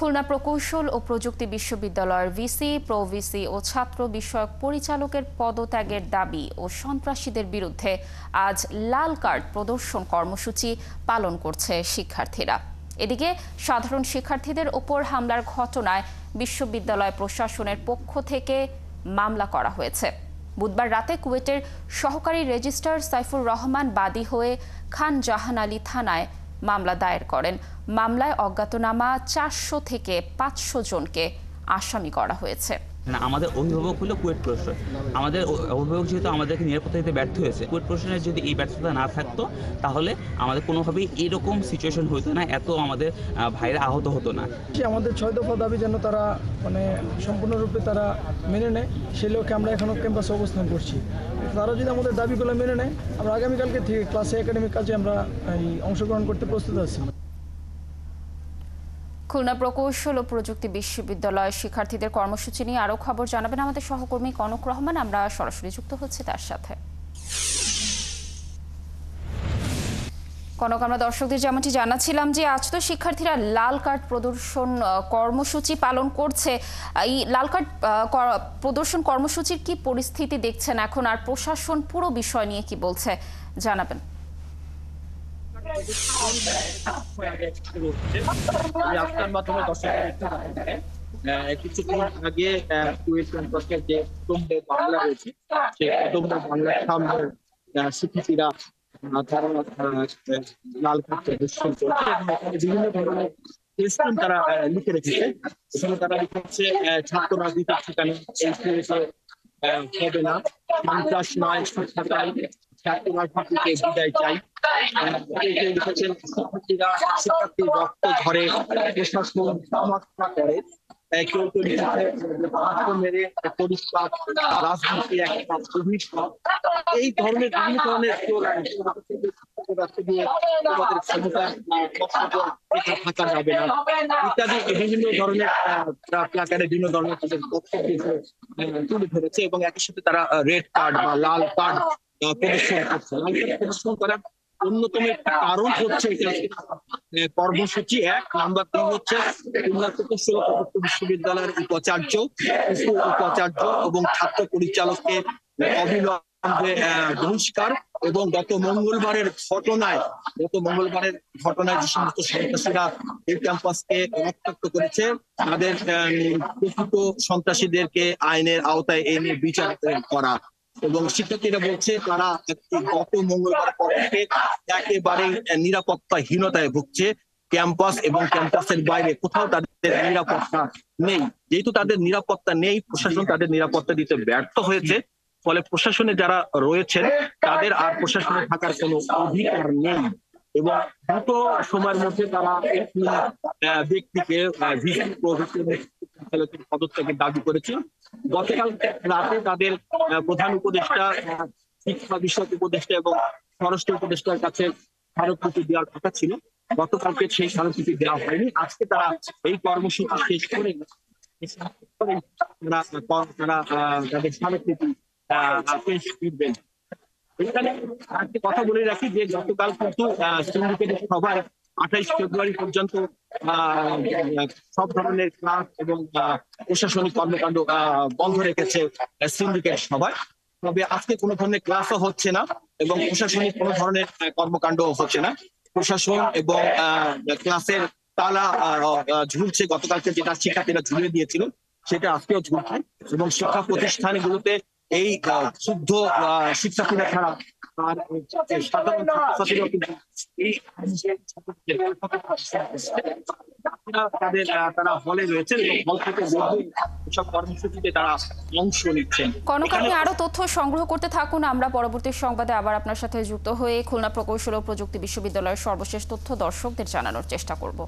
খুলনা প্রকৌশল ও প্রযুক্তি বিশ্ববিদ্যালয়ের ভিসি, প্রভিসি ও ছাত্র বিষয়ক পরিচালকের পদত্যাগের দাবি ও সন্ত্রাসীদের বিরুদ্ধে আজ লাল কার্ড প্রদর্শন কর্মসূচি পালন করছে শিক্ষার্থীরা। এদিকে সাধারণ শিক্ষার্থীদের ওপর হামলার ঘটনায় বিশ্ববিদ্যালয় প্রশাসনের পক্ষ থেকে মামলা করা হয়েছে। বুধবার রাতে কুয়েটের সহকারী রেজিস্ট্রার সাইফুর রহমান বাদী হয়ে খান জাহান আলী থানায় মামলা দায়ের করেন। মামলায় অজ্ঞাতনামা 400 থেকে 500 জনকে আসামি করা হয়েছে। আমাদের অভিভাবক হলো কুয়েট প্রশাসন। আমাদের অভিভাবক যেহেতু আমাদেরকে নিরাপত্তা দিতে ব্যর্থ হয়েছে, কুয়েট প্রশাসনের যদি এই ব্যর্থতা না থাকতো তাহলে আমাদের কোনোভাবেই এরকম সিচুয়েশন হতো না, এত আমাদের ভাইরা আহত হতো না। আমাদের 6 দফা দাবি যেন তারা সম্পূর্ণরূপে তারা মেনে নেয়, সেই লক্ষ্যে আমরা এখনো ক্যাম্পাসে অবস্থান করছি। তারা যদি আমাদের দাবিগুলো মেনে নেয়, আমরা আগামীকালকে থেকে ক্লাসে একাডেমিক কাজে আমরা অংশগ্রহণ করতে প্রস্তুত আছি। খুলনা প্রকৌশল ও প্রযুক্তি বিশ্ববিদ্যালয়ের শিক্ষার্থীদের কর্মসূচি নিয়ে আরও খবর জানাবেন আমাদের সহকর্মী কনক রহমান। আমরা সরাসরি যুক্ত হচ্ছি তার সাথে। কনক, আমরা দর্শকদের যেমনটি জানাচ্ছিলাম যে আজ তো শিক্ষার্থীরা লাল কার্ড প্রদর্শন কর্মসূচি পালন করছে। এই লাল কার্ড প্রদর্শন কর্মসূচির কি পরিস্থিতি দেখছেন এখন, আর প্রশাসন পুরো বিষয় নিয়ে কি বলছে জানাবেন? কিছুক্ষণ আগে কুয়েট ক্যাম্পাসের যে কুটুম্বে বাংলা রয়েছে, সেই কুটুম্বে বাংলার সামনে শিক্ষার্থীরা তারা লাল কার্ড প্রদর্শন করছে এবং বিভিন্ন ধরনের স্কিম তারা লিখে রেখেছে। এখানে তারা লিখেছে ছাত্র রাজনীতির ঠিকানা হবে না, সন্ত্রাস নয়, ছাত্র রাজনীতিকে বিদায় চাই। লিখেছেন শিক্ষার্থীরা শিক্ষার্থীর রক্ত ঝরে, প্রশাসন সমালোচনা করে, কেউ কেউ লিখেছে মেরে পরিষ্কার রাজনীতি একটা ভবিষ্যৎ। এই ধরনের বিভিন্ন ধরনের থাকা যাবে না ইত্যাদি বিভিন্ন ধরনের প্লাকার্ডে বিভিন্ন ধরনের বক্তব্য তুলে ধরেছে এবং একই সাথে তারা রেড কার্ড বা লাল কার্ড প্রদর্শন করছে। লাল কার্ড প্রদর্শন করার অন্যতম একটা কারণ হচ্ছে কর্মসূচি 1 নাম্বার 2 হচ্ছে খুলনা প্রকৌশল ও প্রযুক্তি বিশ্ববিদ্যালয়ের উপাচার্য এবং ছাত্র পরিচালককে অবিলম্বে বহিষ্কার এবং গত মঙ্গলবারের ঘটনায় যে সমস্ত সন্ত্রাসীরা এই ক্যাম্পাসকে রক্তাক্ত করেছে তাদের প্রকৃত সন্ত্রাসীদেরকে আইনের আওতায় এনে বিচার করা। এবং শিক্ষার্থীরা বলছে তারা গত মঙ্গলবার পর থেকে একেবারে নিরাপত্তাহীনতায় ভুগছে। ক্যাম্পাস এবং ক্যাম্পাসের বাইরে কোথাও তাদের নিরাপত্তা নেই। যেহেতু তাদের নিরাপত্তা নেই, প্রশাসন তাদের নিরাপত্তা দিতে ব্যর্থ হয়েছে। ফলে প্রশাসনে যারা রয়েছেন তাদের আর প্রশাসনে থাকার কোনো অধিকার নেই এবং দ্রুত সময়ের মধ্যে তারা ব্যক্তিকে পদত্যাগের দাবি করেছে। গতকাল রাতে তাদের প্রধান উপদেষ্টা, শিক্ষা বিষয়ক উপদেষ্টা এবং স্বরাষ্ট্র উপদেষ্টার কাছে স্মারকলিপি দেওয়ার কথা ছিল। গতকালকে সেই স্মারকলিপি দেওয়া হয়নি। আজকে তারা এই কর্মসূচি শেষ করে তারা তাদের স্মারকলিপি পেশ করবেন। এখানে আরেকটি কথা বলে রাখি যে গতকাল কিন্তু সিন্ডিকেটের সভায় 28 ফেব্রুয়ারি পর্যন্ত সব ধরনের ক্লাস এবং প্রশাসনিক কর্মকাণ্ড বন্ধ রেখেছে সিন্ডিকেট সভায়। তবে আজকে কোনো ধরনের ক্লাসও হচ্ছে না এবং প্রশাসনিক কোনো ধরনের কর্মকাণ্ড হচ্ছে না। প্রশাসন এবং ক্লাসের তালা ঝুলছে। গতকালকে যেটা শিক্ষার্থীরা ঝুলিয়ে দিয়েছিল সেটা আজকেও ঝুলছে এবং শিক্ষা প্রতিষ্ঠানগুলোতে এই শুদ্ধ শিক্ষার্থীরা ছাড়া আর সাধারণ ছাত্রছাত্রীরাও কিন্তু তারা হলে রয়েছে এবং হল থেকে সব কর্মসূচিতে তারা অংশ নিচ্ছেন। কনক, আপনি আরো তথ্য সংগ্রহ করতে থাকুন। আমরা পরবর্তী সংবাদে আবার আপনার সাথে যুক্ত হয়ে খুলনা প্রকৌশল ও প্রযুক্তি বিশ্ববিদ্যালয়ের সর্বশেষ তথ্য দর্শকদের জানানোর চেষ্টা করব।